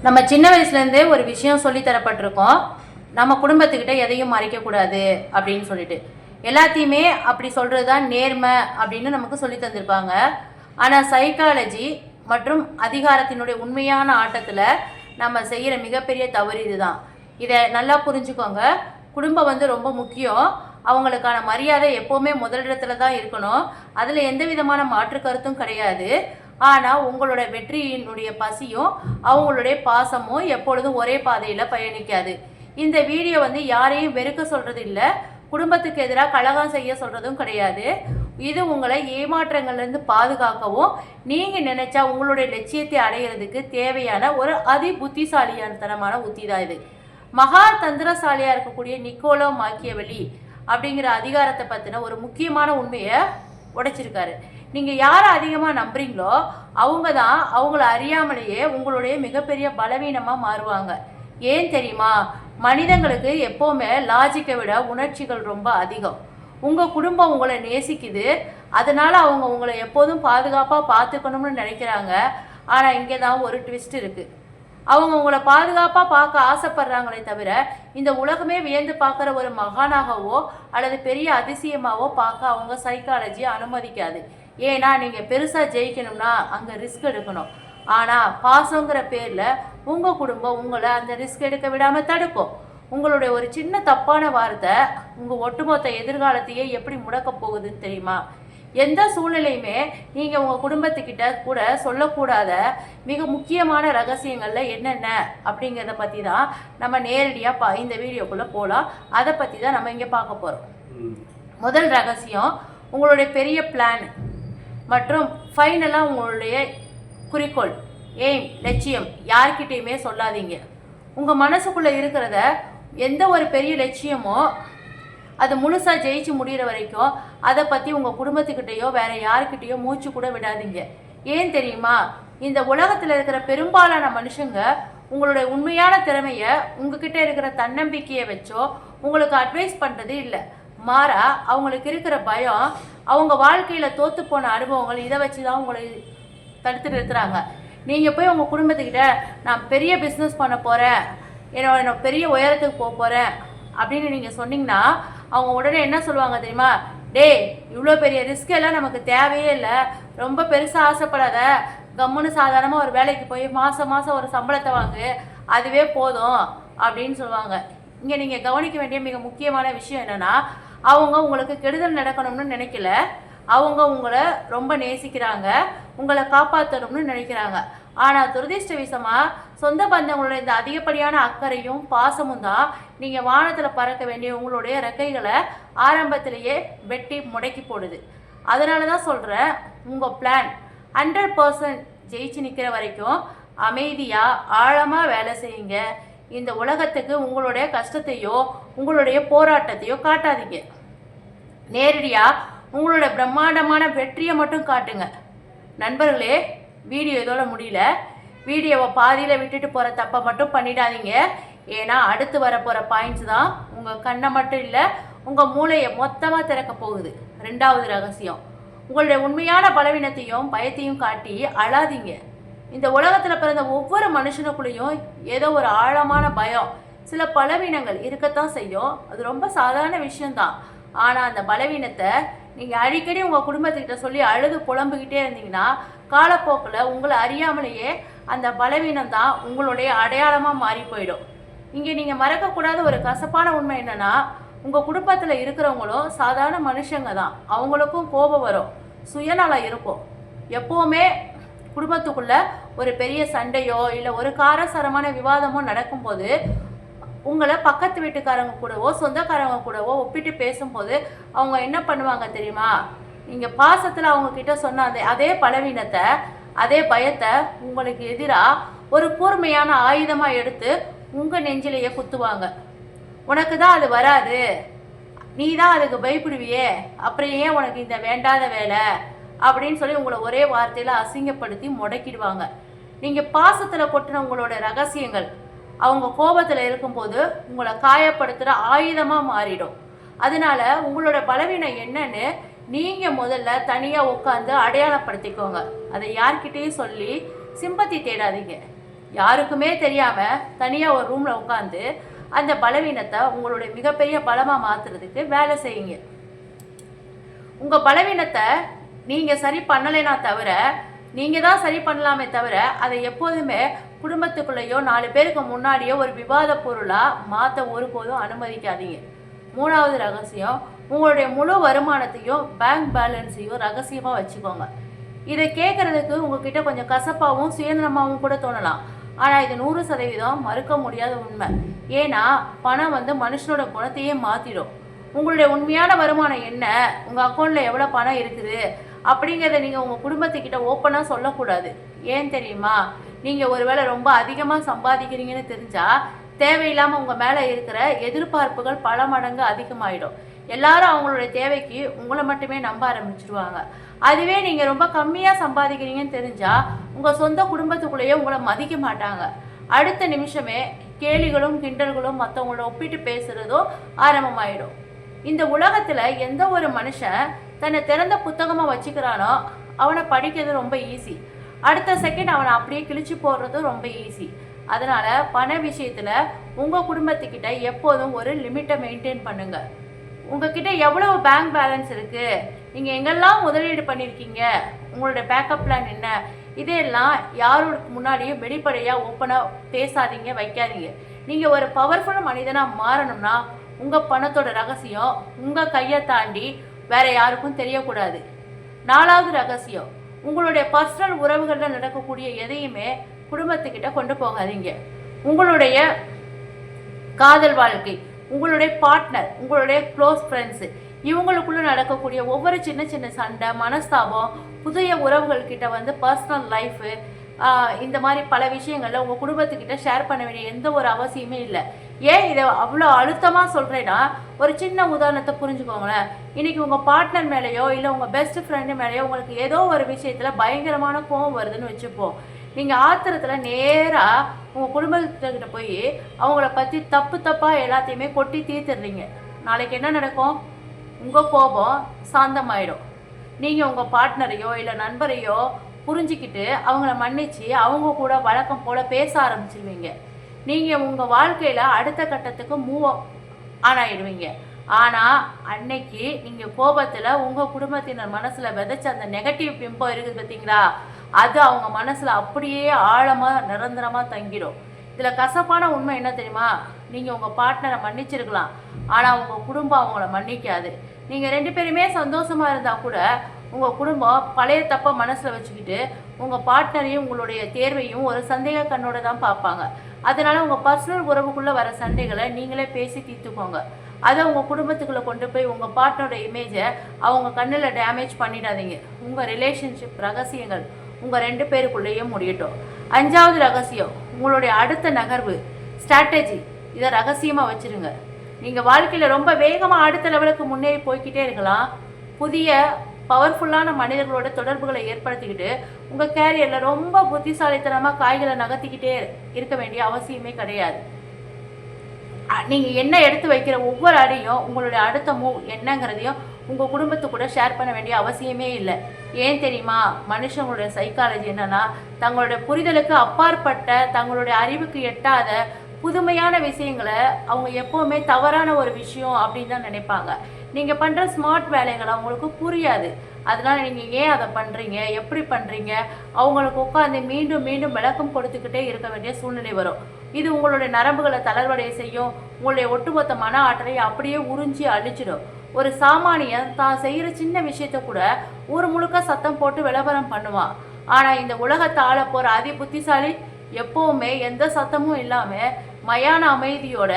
நம்ம சின்ன வயசுலேருந்தே ஒரு விஷயம் சொல்லி தரப்பட்டிருக்கோம். நம்ம குடும்பத்துக்கிட்ட எதையும் மறைக்கக்கூடாது அப்படின்னு சொல்லிட்டு. எல்லாத்தையுமே அப்படி சொல்கிறது தான் நேர்மை அப்படின்னு நமக்கு சொல்லி தந்திருப்பாங்க. ஆனால் சைக்காலஜி மற்றும் அதிகாரத்தினுடைய உண்மையான ஆட்டத்தில் நம்ம செய்கிற மிகப்பெரிய தவறு இதுதான். இதை நல்லா புரிஞ்சுக்கோங்க. குடும்பம் ரொம்ப முக்கியம். அவங்களுக்கான மரியாதை எப்போவுமே முதலிடத்துல தான் இருக்கணும். அதில் எந்த விதமான மாற்று கருத்தும் கிடையாது. ஆனால் உங்களோட வெற்றியினுடைய பசியும் அவங்களுடைய பாசமும் எப்பொழுதும் ஒரே பாதையில் பயணிக்காது. இந்த வீடியோ யாரையும் வெறுக்க சொல்கிறது இல்லை, குடும்பத்துக்கு எதிராக கலகம் செய்ய சொல்கிறதும் கிடையாது. இது உங்களை ஏமாற்றங்கள்லேருந்து பாதுகாக்கவும் நீங்கள் நினைச்சா உங்களுடைய லட்சியத்தை அடைகிறதுக்கு தேவையான ஒரு புத்திசாலியானத்தனமான உத்தி தான் இது. மகா தந்திரசாலியாக இருக்கக்கூடிய நிக்கோலோ மாக்கியவெலி அப்படிங்கிற அதிகாரத்தை பற்றின ஒரு முக்கியமான உண்மையை உடைச்சிருக்காரு. நீங்கள் யாரை அதிகமாக நம்புறீங்களோ அவங்க தான் அவங்கள அறியாமலேயே உங்களுடைய மிகப்பெரிய பலவீனமாக மாறுவாங்க. ஏன் தெரியுமா? மனிதங்களுக்கு எப்போவுமே லாஜிக்கை விட உணர்ச்சிகள் ரொம்ப அதிகம். உங்கள் குடும்பம் உங்களை நேசிக்குது, அதனால் அவங்க உங்களை எப்போதும் பாதுகாப்பாக பார்த்துக்கணும்னு நினைக்கிறாங்க. ஆனால் இங்கே தான் ஒரு ட்விஸ்ட் இருக்குது. அவங்க உங்களை பாதுகாப்பாக பார்க்க ஆசைப்படுறாங்களே தவிர இந்த உலகமே வியந்து பார்க்குற ஒரு மகானாகவோ அல்லது பெரிய அதிசயமாகவோ பார்க்க அவங்க சைக்காலஜி அனுமதிக்காது. ஏன்னா நீங்கள் பெருசாக ஜெயிக்கணும்னா அங்கே ரிஸ்க் எடுக்கணும். ஆனால் பாசங்கிற பேரில் உங்கள் குடும்பம் உங்களை அந்த ரிஸ்க் எடுக்க விடாமல் தடுக்கும். உங்களுடைய ஒரு சின்ன தப்பான வார்த்தை உங்கள் ஒட்டுமொத்த எதிர்காலத்தையே எப்படி முடக்க போகுதுன்னு தெரியுமா? எந்த சூழ்நிலையுமே நீங்கள் உங்கள் குடும்பத்துக்கிட்ட கூட சொல்லக்கூடாத மிக முக்கியமான ரகசியங்களில் என்னென்ன அப்படிங்கிறத பற்றி தான் நம்ம நேரடியாக இந்த வீடியோக்குள்ளே போகலாம். அதை பற்றி தான் நம்ம இங்கே பார்க்க போகிறோம். முதல் ரகசியம், உங்களுடைய பெரிய பிளான் மற்றும் ஃபைனலாக உங்களுடைய குறிக்கோள், எய்ம், லட்சியம் யார்கிட்டையுமே சொல்லாதீங்க. உங்கள் மனசுக்குள்ளே இருக்கிறத எந்த ஒரு பெரிய லட்சியமோ அது முழுசாக ஜெயிச்சு முடிகிற வரைக்கும் அதை பற்றி உங்கள் குடும்பத்துக்கிட்டேயோ வேறு யாருக்கிட்டேயோ மூச்சு கூட விடாதீங்க. ஏன் தெரியுமா? இந்த உலகத்தில் இருக்கிற பெரும்பாலான மனுஷங்க உங்களுடைய உண்மையான திறமையை உங்ககிட்ட இருக்கிற தன்னம்பிக்கையை வச்சோ உங்களுக்கு அட்வைஸ் பண்ணுறது இல்லை. மாறா அவங்களுக்கு இருக்கிற பயம், அவங்க வாழ்க்கையில் தோற்று போன அனுபவங்கள், இதை வச்சு தான் உங்களை தடுத்து நிறுத்துறாங்க. நீங்கள் போய் உங்கள் குடும்பத்துக்கிட்ட நான் பெரிய பிஸ்னஸ் பண்ண போகிறேன், என்னோட பெரிய உயரத்துக்கு போக போகிறேன் அப்படின்னு நீங்கள் சொன்னீங்கன்னா அவங்க உடனே என்ன சொல்லுவாங்க தெரியுமா? டேய், இவ்வளோ பெரிய ரிஸ்க் எல்லாம் நமக்கு தேவையே இல்லை, ரொம்ப பெருசாக ஆசைப்படாத, கம்முன்னு சாதாரணமாக ஒரு வேலைக்கு போய் மாதம் ஒரு சம்பளத்தை வாங்கு, அதுவே போதும் அப்படின்னு சொல்லுவாங்க. இங்கே நீங்கள் கவனிக்க வேண்டிய மிக முக்கியமான விஷயம் என்னென்னா, அவங்க உங்களுக்கு கெடுதல் நடக்கணும்னு நினைக்கல, அவங்க உங்களை ரொம்ப நேசிக்கிறாங்க, உங்களை காப்பாற்றணும்னு நினைக்கிறாங்க. ஆனால் துரதிர்ஷ்டவசமாக சொந்த பந்தங்களோட இந்த அதிகப்படியான அக்கறையும் பாசமும் தான் நீங்கள் வானத்தில் பறக்க வேண்டிய உங்களுடைய ரெக்கைகளை ஆரம்பத்திலேயே வெட்டி முடக்கி போடுது. அதனால தான் சொல்கிறேன், உங்கள் பிளான் 100% ஜெயிச்சு நிற்கிற வரைக்கும் அமைதியாக ஆழமாக வேலை செய்யுங்க. இந்த உலகத்துக்கு உங்களுடைய கஷ்டத்தையோ உங்களுடைய போராட்டத்தையோ காட்டாதீங்க. நேரடியாக உங்களோட பிரம்மாண்டமான வெற்றியை மட்டும் காட்டுங்க. நண்பர்களே, வீடியோ இதோட முடியல. வீடியோவை பாதியில் விட்டுட்டு போகிற தப்பை மட்டும் பண்ணிடாதீங்க. ஏன்னா அடுத்து வர போகிற பாயிண்ட்ஸ் தான் உங்கள் கண்ணை மட்டும் இல்லை, உங்கள் மூளையை மொத்தமாக திறக்க போகுது. ரெண்டாவது ரகசியம், உங்களுடைய உண்மையான பலவீனத்தையும் பயத்தையும் காட்டி அழாதீங்க. இந்த உலகத்தில் பிறந்த ஒவ்வொரு மனுஷனுக்குள்ளேயும் ஏதோ ஒரு ஆழமான பயம், சில பலவீனங்கள் இருக்கத்தான் செய்யும். அது ரொம்ப சாதாரண விஷயம்தான். ஆனால் அந்த பலவீனத்தை நீங்கள் அடிக்கடி உங்கள் குடும்பத்துக்கிட்ட சொல்லி அழுது புலம்புக்கிட்டே இருந்தீங்கன்னா காலப்போக்கில் உங்களை அறியாமலேயே அந்த பலவீனம் தான் உங்களுடைய அடையாளமாக மாறி போயிடும். இங்கே நீங்கள் மறக்கக்கூடாத ஒரு கசப்பான உண்மை என்னென்னா, உங்கள் குடும்பத்தில் இருக்கிறவங்களும் சாதாரண மனுஷங்க தான். அவங்களுக்கும் கோபம் வரும், சுயநலம் இருக்கும். எப்போவுமே குடும்பத்துக்குள்ளே ஒரு பெரிய சண்டையோ இல்லை ஒரு காரசாரமான விவாதமோ நடக்கும்போது உங்களை பக்கத்து வீட்டுக்காரங்க கூடவோ சொந்தக்காரங்க கூடவோ ஒப்பிட்டு பேசும்போது அவங்க என்ன பண்ணுவாங்க தெரியுமா? நீங்கள் பாசத்தில் அவங்கக்கிட்ட சொன்ன அதே பலவீனத்தை, அதே பயத்தை உங்களுக்கு எதிராக ஒரு கூர்மையான ஆயுதமாக எடுத்து உங்கள் நெஞ்சிலேயே குத்துவாங்க. உனக்கு தான் அது வராது, நீ தான் அதுக்கு பயப்படுவியே, அப்புறம் ஏன் உனக்கு இந்த வேண்டாத வேலை அப்படின்னு சொல்லி உங்களை ஒரே வார்த்தையில் அசிங்கப்படுத்தி முடக்கிடுவாங்க. நீங்கள் பாசத்தில் கொட்டின உங்களோட ரகசியங்கள் அவங்க கோபத்தில் இருக்கும்போது உங்களை காயப்படுத்துகிற ஆயுதமாக மாறிடும். அதனால உங்களோட பலவீனம் என்னன்னு நீங்கள் முதல்ல தனியாக உட்காந்து அடையாளப்படுத்திக்கோங்க. அதை யார்கிட்டையும் சொல்லி சிம்பத்தி தேடாதீங்க. யாருக்குமே தெரியாமல் தனியாக ஒரு ரூமில் உட்காந்து அந்த பலவீனத்தை உங்களுடைய மிகப்பெரிய பலமாக மாற்றுறதுக்கு வேலை செய்யுங்க. உங்கள் பலவீனத்தை நீங்கள் சரி பண்ணலைன்னா தவிர, நீங்கள் தான் சரி பண்ணலாமே தவிர, அதை எப்போதுமே குடும்பத்துக்குள்ளேயோ 4 பேருக்கு முன்னாடியோ ஒரு விவாத பொருளாக மாற்ற ஒருபோதும் அனுமதிக்காதீங்க. 3வது ரகசியம், உங்களுடைய முழு வருமானத்தையும் பேங்க் பேலன்ஸையும் ரகசியமாக வச்சுக்கோங்க. இதை கேட்குறதுக்கு உங்ககிட்ட கொஞ்சம் கசப்பாகவும் சுயநலமாகவும் கூட தோணலாம். ஆனால் இது 100% மறுக்க முடியாத உண்மை. ஏன்னா பணம் மனுஷனோட குணத்தையே மாற்றிடும். உங்களுடைய உண்மையான வருமானம் என்ன, உங்கள் அக்கௌண்ட்டில் எவ்வளோ பணம் இருக்குது அப்படிங்கிறத நீங்கள் உங்கள் குடும்பத்துக்கிட்ட ஓப்பனாக சொல்லக்கூடாது. ஏன் தெரியுமா? நீங்கள் ஒருவேளை ரொம்ப அதிகமாக சம்பாதிக்கிறீங்கன்னு தெரிஞ்சால் தேவையில்லாமல் உங்கள் மேலே இருக்கிற எதிர்பார்ப்புகள் பல மடங்கு அதிகமாகிடும். எல்லாரும் அவங்களுடைய தேவைக்கு உங்களை மட்டுமே நம்ப ஆரம்பிச்சிருவாங்க. அதுவே நீங்கள் ரொம்ப கம்மியாக சம்பாதிக்கிறீங்கன்னு தெரிஞ்சால் உங்கள் சொந்த குடும்பத்துக்குள்ளேயே உங்களை மதிக்க மாட்டாங்க. அடுத்த நிமிஷமே கேலிகளும் கிண்டல்களும் மற்றவங்களோட ஒப்பிட்டு பேசுகிறதும் ஆரம்பமாயிடும். இந்த உலகத்தில் எந்த ஒரு மனுஷன் தன்னை திறந்த புத்தகமாக வச்சுக்கிறானோ அவனை படிக்கிறது ரொம்ப ஈஸி. அடுத்த செகண்ட் அவனை அப்படியே கிழிச்சு போடுறதும் ரொம்ப ஈஸி. அதனால் பண விஷயத்தில் உங்கள் குடும்பத்துக்கிட்ட எப்போதும் ஒரு லிமிட்டை மெயின்டைன் பண்ணுங்கள். உங்ககிட்ட எவ்வளவு பேங்க் பேலன்ஸ் இருக்குது, நீங்கள் எங்கெல்லாம் முதலீடு பண்ணியிருக்கீங்க, உங்களுடைய பேக்கப் பிளான் என்ன, இதெல்லாம் யாருக்கு முன்னாடியும் வெளிப்படையாக ஓப்பனாக பேசாதீங்க, வைக்காதீங்க. நீங்கள் ஒரு பவர்ஃபுல் மனிதனாக மாறணும்னா உங்கள் பணத்தோட ரகசியம் உங்கள் கையை தாண்டி வேறு யாருக்கும் தெரியக்கூடாது. 4வது ரகசியம், உங்களுடைய பர்சனல் உறவுகளில் நடக்கக்கூடிய எதையுமே குடும்பத்துக்கிட்ட கொண்டு போகாதீங்க. உங்களுடைய காதல் வாழ்க்கை, உங்களுடைய பார்ட்னர், உங்களுடைய க்ளோஸ் ஃப்ரெண்ட்ஸு, இவங்களுக்குள்ளே நடக்கக்கூடிய ஒவ்வொரு சின்ன சின்ன சண்டை, மனஸ்தாபம், புதிய உறவுகள்கிட்ட பர்சனல் லைஃபு, இந்த மாதிரி பல விஷயங்களில் உங்கள் குடும்பத்துக்கிட்ட ஷேர் பண்ண வேண்டிய எந்த ஒரு அவசியமே இல்லை. ஏன் இதை அவ்வளோ அழுத்தமாக சொல்கிறேன்னா, ஒரு சின்ன உதாரணத்தை புரிஞ்சுக்கோங்களேன். இன்றைக்கி உங்கள் பார்ட்னர் மேலேயோ இல்லை உங்கள் பெஸ்ட் ஃப்ரெண்டு மேலேயோ உங்களுக்கு ஏதோ ஒரு விஷயத்தில் பயங்கரமான கோபம் வருதுன்னு வச்சுப்போம். நீங்கள் ஆத்திரத்தில் நேராக உங்கள் குடும்பத்துக்கிட்ட போய் அவங்கள பற்றி தப்பாக எல்லாத்தையுமே கொட்டி தீர்த்துடுறீங்க. நாளைக்கு என்ன நடக்கும்? உங்கள் கோபம் சாந்தமாயிடும். நீங்கள் உங்கள் பார்ட்னரையோ இல்லை நண்பரையோ புரிஞ்சிக்கிட்டு அவங்கள மன்னிச்சு அவங்க கூட வழக்கம் போல் பேச ஆரம்பிச்சிருவீங்க. நீங்கள் உங்கள் வாழ்க்கையில் அடுத்த கட்டத்துக்கு மூவ் ஆன் ஆகிடுவீங்க. ஆனால் அன்னைக்கு நீங்கள் கோபத்தில் உங்கள் குடும்பத்தினர் மனசில் விதைச்ச அந்த நெகட்டிவ் பிம்பம் இருக்குது பார்த்தீங்களா, அது அவங்க மனசில் அப்படியே ஆழமாக நிரந்தரமாக தங்கிடும். இதில் கசப்பான உண்மை என்ன தெரியுமா? நீங்கள் உங்கள் பார்ட்னரை மன்னிச்சிருக்கலாம், ஆனால் உங்கள் குடும்பம் அவங்கள மன்னிக்காது. நீங்கள் 2 பேருமே சந்தோஷமாக இருந்தால் கூட உங்கள் குடும்பம் பழைய தப்பை மனசில் வச்சுக்கிட்டு உங்கள் பார்ட்னரையும் உங்களுடைய தேர்வையும் ஒரு சந்தேக கண்ணோட தான் பார்ப்பாங்க. அதனால் உங்கள் பர்சனல் உறவுக்குள்ளே வர சண்டைகளை நீங்களே பேசி தீர்த்துக்கோங்க. அதை உங்கள் குடும்பத்துக்குள்ளே கொண்டு போய் உங்கள் பார்ட்னரோட இமேஜை அவங்க கண்ணில் டேமேஜ் பண்ணிடாதீங்க. உங்கள் ரிலேஷன்ஷிப் ரகசியங்கள் உங்கள் 2 பேருக்குள்ளேயும் முடியட்டும். 5வது ரகசியம், உங்களுடைய அடுத்த நகர்வு ஸ்ட்ராட்டஜி, இதை ரகசியமாக வச்சுருங்க. நீங்கள் வாழ்க்கையில் ரொம்ப வேகமாக அடுத்த லெவலுக்கு முன்னேறி போய்கிட்டே இருக்கலாம். புதிய பவர்ஃபுல்லான மனிதர்களோட தொடர்புகளை ஏற்படுத்திக்கிட்டு உங்கள் கேரியரில் ரொம்ப புத்திசாலித்தனமாக காய்களை நகர்த்திக்கிட்டே இருக்க வேண்டிய அவசியமே கிடையாது. நீங்கள் என்ன எடுத்து வைக்கிற ஒவ்வொரு அடியும் உங்களுடைய அடுத்த மூவ் என்னங்கிறதையும் உங்கள் குடும்பத்து கூட ஷேர் பண்ண வேண்டிய அவசியமே இல்லை. ஏன் தெரியுமா? மனுஷங்களுடைய சைக்காலஜி என்னன்னா, தங்களுடைய புரிதலுக்கு அப்பாற்பட்ட, தங்களுடைய அறிவுக்கு எட்டாத புதுமையான விஷயங்களை அவங்க எப்போவுமே தவறான ஒரு விஷயம் அப்படின்னு தான் நினைப்பாங்க. நீங்கள் பண்ணுற ஸ்மார்ட் வேலைகள் அவங்களுக்கு புரியாது. அதனால் நீங்கள் ஏன் அதை பண்ணுறீங்க, எப்படி பண்ணுறீங்க, அவங்களுக்கு உட்காந்து மீண்டும் மீண்டும் விளக்கம் கொடுத்துக்கிட்டே இருக்க வேண்டிய சூழ்நிலை வரும். இது உங்களுடைய நரம்புகளை தளர்வடைய செய்யும். உங்களுடைய ஒட்டுமொத்த மன ஆற்றலை அப்படியே உறிஞ்சி அழிச்சிடும். ஒரு சாமானியன் தான் செய்கிற சின்ன விஷயத்த கூட ஊர் முழுக்க சத்தம் போட்டு விளம்பரம் பண்ணுவான். ஆனால் இந்த உலகத்தை ஆள போகிற அதி புத்திசாலி எப்போவுமே எந்த சத்தமும் இல்லாமல் மயான அமைதியோட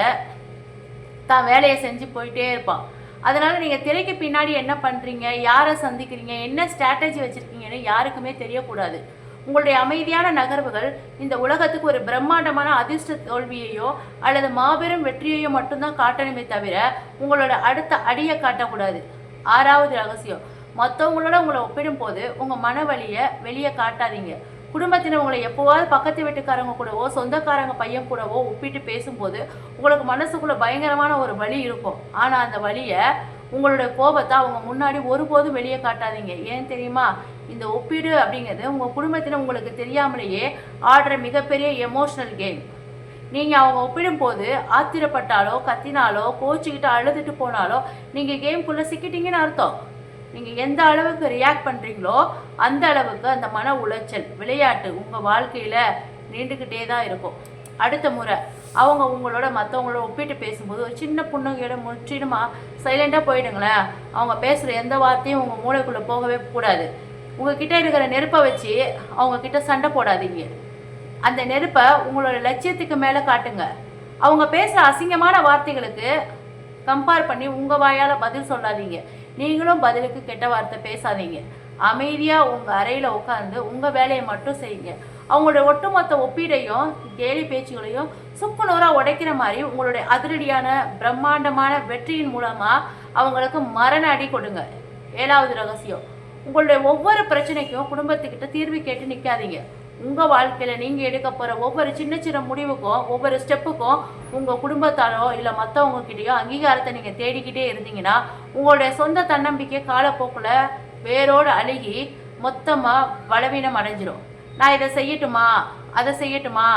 தான் வேலையை செஞ்சு போயிட்டே இருப்பான். அதனால் நீங்கள் திரைக்கு பின்னாடி என்ன பண்ணுறீங்க, யாரை சந்திக்கிறீங்க, என்ன ஸ்ட்ராட்டஜி வச்சுருக்கீங்கன்னு யாருக்குமே தெரியக்கூடாது. உங்களுடைய அமைதியான நகர்வுகள் இந்த உலகத்துக்கு ஒரு பிரம்மாண்டமான அதிர்ஷ்ட தோல்வியையோ அல்லது மாபெரும் வெற்றியையோ மட்டும்தான் காட்டணுமே தவிர உங்களோட அடுத்த அடியை காட்டக்கூடாது. 6வது ரகசியம், மற்றவங்களோட உங்களை ஒப்பிடும் போது உங்கள் மன வலியை வெளியே காட்டாதீங்க. குடும்பத்தினர் உங்களை எப்போவாவது பக்கத்து வீட்டுக்காரங்க கூடவோ சொந்தக்காரங்க பையன் கூடவோ ஒப்பிட்டு பேசும்போது உங்களுக்கு மனசுக்குள்ளே பயங்கரமான ஒரு வலி இருக்கும். ஆனால் அந்த வலியை, உங்களுடைய கோபத்தை அவங்க முன்னாடி ஒருபோதும் வெளியே காட்டாதீங்க. ஏன் தெரியுமா? இந்த ஒப்பீடு அப்படிங்கிறது உங்கள் குடும்பத்தில் உங்களுக்கு தெரியாமலேயே ஆடுற மிகப்பெரிய எமோஷ்னல் கேம். நீங்கள் அவங்க ஒப்பிடும்போது ஆத்திரப்பட்டாலோ கத்தினாலோ கோச்சிக்கிட்டு அழுதுட்டு போனாலோ நீங்கள் கேம்குள்ளே சிக்கிட்டீங்கன்னு அர்த்தம். நீங்கள் எந்த அளவுக்கு ரியாக்ட் பண்ணுறீங்களோ அந்த அளவுக்கு அந்த மன உளைச்சல் விளையாட்டு உங்கள் வாழ்க்கையில் நீண்டுக்கிட்டே தான் இருக்கும். அடுத்த முறை அவங்க உங்களோட மற்றவங்களோட ஒப்பிட்டு பேசும்போது ஒரு சின்ன புன்னகையோட முற்றிலுமாக சைலண்டாக போயிடுங்களேன். அவங்க பேசுகிற எந்த வார்த்தையும் உங்கள் மூளைக்குள்ளே போகவே கூடாது. உங்ககிட்ட இருக்கிற நெருப்பை வச்சு அவங்கக்கிட்ட சண்டை போடாதீங்க. அந்த நெருப்பை உங்களோட லட்சியத்துக்கு மேலே காட்டுங்க. அவங்க பேசுகிற அசிங்கமான வார்த்தைகளுக்கு கம்பேர் பண்ணி உங்கள் வாயால் பதில் சொல்லாதீங்க. நீங்களும் பதிலுக்கு கெட்ட வார்த்தை பேசாதீங்க. அமைதியாக உங்கள் அறையில் உட்காந்து உங்கள் வேலையை மட்டும் செய்யுங்க. அவங்களுடைய ஒட்டுமொத்த ஒப்பீடையும் கேலி பேச்சுகளையும் சுக்குநூறாக உடைக்கிற மாதிரி உங்களுடைய அதிரடியான பிரம்மாண்டமான வெற்றியின் மூலமாக அவங்களுக்கு மரண அடி கொடுங்க. 7வது ரகசியம், உங்களுடைய ஒவ்வொரு பிரச்சனைக்கும் குடும்பத்துக்கிட்ட தீர்வு கேட்டு நிற்காதீங்க. உங்கள் வாழ்க்கையில் நீங்கள் எடுக்க போகிற ஒவ்வொரு சின்ன சின்ன முடிவுக்கும் ஒவ்வொரு ஸ்டெப்புக்கும் உங்கள் குடும்பத்தாலோ இல்லை மற்றவங்கக்கிட்டேயோ அங்கீகாரத்தை நீங்கள் தேடிக்கிட்டே இருந்தீங்கன்னா உங்களுடைய சொந்த தன்னம்பிக்கை காலப்போக்கில் வேரோடு அழுகி மொத்தமாக பலவீனம் அடைஞ்சிரும். நான் இதை செய்யட்டுமா, அதை செய்யட்டுமா,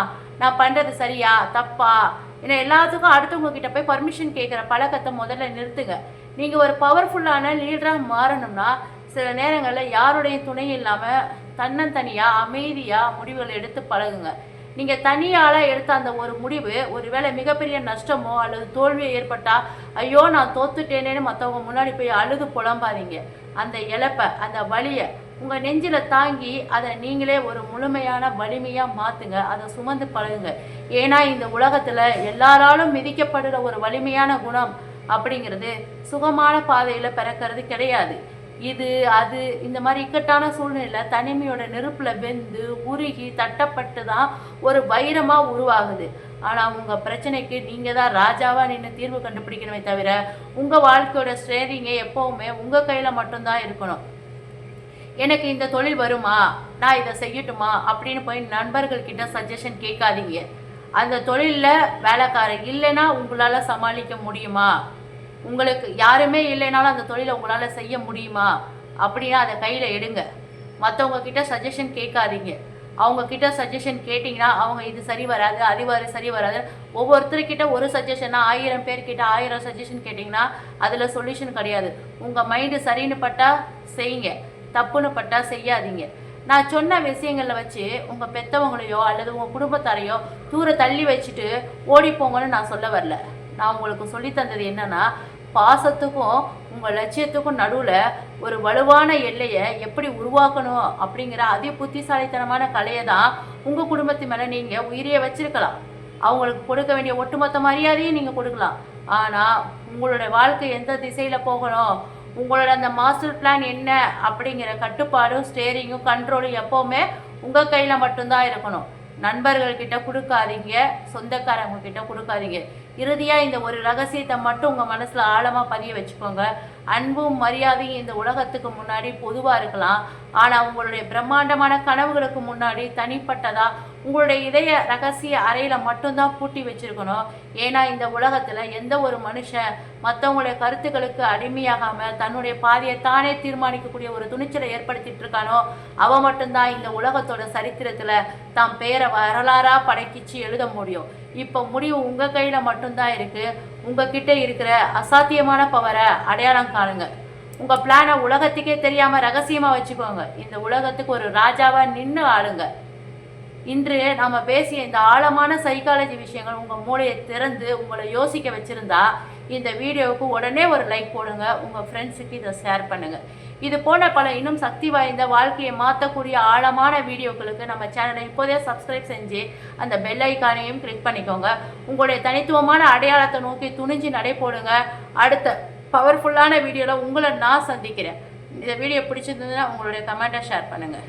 நான் பண்ணுறது சரியா தப்பா, ஏன்னா எல்லாத்துக்கும் அடுத்தவங்க கிட்ட போய் பர்மிஷன் கேட்குற பழக்கத்தை முதல்ல நிறுத்துங்க. நீங்கள் ஒரு பவர்ஃபுல்லான லீடராக மாறணும்னா சில நேரங்களில் யாருடைய துணை இல்லாமல் தன்னந்தனியாக அமைதியாக முடிவுகள் எடுத்து பழகுங்க. நீங்கள் தனியால் எடுத்த அந்த ஒரு முடிவு ஒருவேளை மிகப்பெரிய நஷ்டமோ அல்லது தோல்வியோ ஏற்பட்டால் ஐயோ நான் தோத்துட்டேனேன்னு மற்றவங்க முன்னாடி போய் அழுது புலம்பாதீங்க. அந்த இழப்பை அந்த வலியை உங்கள் நெஞ்சில் தாங்கி அதை நீங்களே ஒரு முழுமையான வலிமையாக மாற்றுங்க. அதை சுமந்து பழகுங்க. ஏன்னா இந்த உலகத்தில் எல்லாராலும் மிதிக்கப்படுற ஒரு வலிமையான குணம் அப்படிங்கிறது சுகமான பாதையில் பிறக்கிறது கிடையாது. இது அது இந்த மாதிரி இக்கட்டான சூழ்நிலை தனிமையோட நெருப்பில் வெந்து உருகி தட்டப்பட்டு தான் ஒரு வைரமாக உருவாகுது. ஆனால் உங்கள் பிரச்சனைக்கு நீங்கள் தான் ராஜாவாக நின்று தீர்வு கண்டுபிடிக்கணுமே தவிர உங்கள் வாழ்க்கையோட ஸ்டேரிங்கே எப்போவுமே உங்கள் கையில் மட்டும்தான் இருக்கணும். எனக்கு இந்த தொழில் வருமா, நான் இதை செய்யட்டுமா அப்படின்னு போய் நண்பர்கள்கிட்ட சஜஷன் கேட்காதீங்க. அந்த தொழிலில் வேலைக்காரர் இல்லைன்னா உங்களால் சமாளிக்க முடியுமா, உங்களுக்கு யாருமே இல்லைனாலும் அந்த தொழிலை உங்களால் செய்ய முடியுமா அப்படின்னா அதை கையில் எடுங்க. மற்றவங்க கிட்ட சஜஷன் கேட்காதீங்க. அவங்கக்கிட்ட சஜஷன் கேட்டிங்கன்னா அவங்க இது சரி வராது அது சரி வராது ஒவ்வொருத்தர்கிட்ட ஒரு சஜஷனா 1000 பேர்கிட்ட 1000 சஜஷன் கேட்டிங்கன்னா அதில் சொல்யூஷன் கிடையாது. உங்கள் மைண்டு சரின்னு பட்டால் செய்யுங்க, தப்புன்னு பட்டால் செய்யாதீங்க. நான் சொன்ன விஷயங்களில் வச்சு உங்கள் பெற்றவங்களையோ அல்லது உங்கள் குடும்பத்தாரையோ தூர தள்ளி வச்சுட்டு ஓடிப்போங்கன்னு நான் சொல்ல வரல. நான் உங்களுக்கு சொல்லித்தந்தது என்னென்னா பாசத்துக்கும் உங்கள் லட்சியத்துக்கும் நடுவில் ஒரு வலுவான எல்லையை எப்படி உருவாக்கணும் அப்படிங்கிற அதி புத்திசாலித்தனமான கலையை தான் உங்கள் குடும்பத்து மேலே நீங்கள் உயிரியை வச்சிருக்கலாம். அவங்களுக்கு கொடுக்க வேண்டிய ஒட்டுமொத்த மரியாதையும் நீங்கள் கொடுக்கலாம். ஆனால் உங்களுடைய வாழ்க்கை எந்த திசையில் போகணும், உங்களோட அந்த மாஸ்டர் பிளான் என்ன அப்படிங்கிற கட்டுப்பாடும் ஸ்டேரிங்கும் கண்ட்ரோலும் எப்போவுமே உங்கள் கையில் மட்டும்தான் இருக்கணும். நண்பர்கள்கிட்ட கொடுக்காதீங்க, சொந்தக்காரங்க கிட்ட கொடுக்காதீங்க. இறுதியாக இந்த ஒரு ரகசியத்தை மட்டும் உங்கள் மனசில் ஆழமாக பதிய வச்சுக்கோங்க. அன்பும் மரியாதையும் இந்த உலகத்துக்கு முன்னாடி பொதுவாக இருக்கலாம். ஆனால் உங்களுடைய பிரம்மாண்டமான கனவுகளுக்கு முன்னாடி தனிப்பட்டதாக உங்களுடைய இதய ரகசிய அறையில் மட்டும்தான் பூட்டி வச்சுருக்கணும். ஏன்னா இந்த உலகத்தில் எந்த ஒரு மனுஷன் மற்றவங்களுடைய கருத்துக்களுக்கு அடிமையாகாமல் தன்னுடைய பாதையை தானே தீர்மானிக்கக்கூடிய ஒரு துணிச்சலை ஏற்படுத்திட்டு இருக்கானோ அவன் மட்டும்தான் இந்த உலகத்தோட சரித்திரத்தில் தாம் பெயரை வரலாறாக படைக்கிச்சு எழுத முடியும். இப்போ முடிவு உங்கள் கையில் மட்டும்தான் இருக்குது. உங்ககிட்ட இருக்கிற அசாத்தியமான பவரை அடையாளம் காணுங்க. உங்கள் பிளானை உலகத்துக்கே தெரியாமல் ரகசியமாக வச்சுக்கோங்க. இந்த உலகத்துக்கு ஒரு ராஜாவாக நின்று ஆளுங்க. இன்று நம்ம பேசிய இந்த ஆழமான சைக்காலஜி விஷயங்கள் உங்கள் மூளையை திறந்து உங்களை யோசிக்க வச்சுருந்தா இந்த வீடியோவுக்கு உடனே ஒரு லைக் போடுங்க. உங்கள் ஃப்ரெண்ட்ஸுக்கு இதை ஷேர் பண்ணுங்கள். இது போன்ற பல இன்னும் சக்தி வாய்ந்த வாழ்க்கையை மாற்றக்கூடிய ஆழமான வீடியோக்களுக்கு நம்ம சேனலை இப்போதே சப்ஸ்கிரைப் செஞ்சு அந்த பெல் ஐக்கானையும் கிளிக் பண்ணிக்கோங்க. உங்களுடைய தனித்துவமான அடையாளத்தை நோக்கி துணிஞ்சு நடை போடுங்க. அடுத்த பவர்ஃபுல்லான வீடியோவில் உங்களை நான் சந்திக்கிறேன். இந்த வீடியோ பிடிச்சிருந்ததுன்னா உங்களுடைய கமெண்ட்டை ஷேர் பண்ணுங்கள்.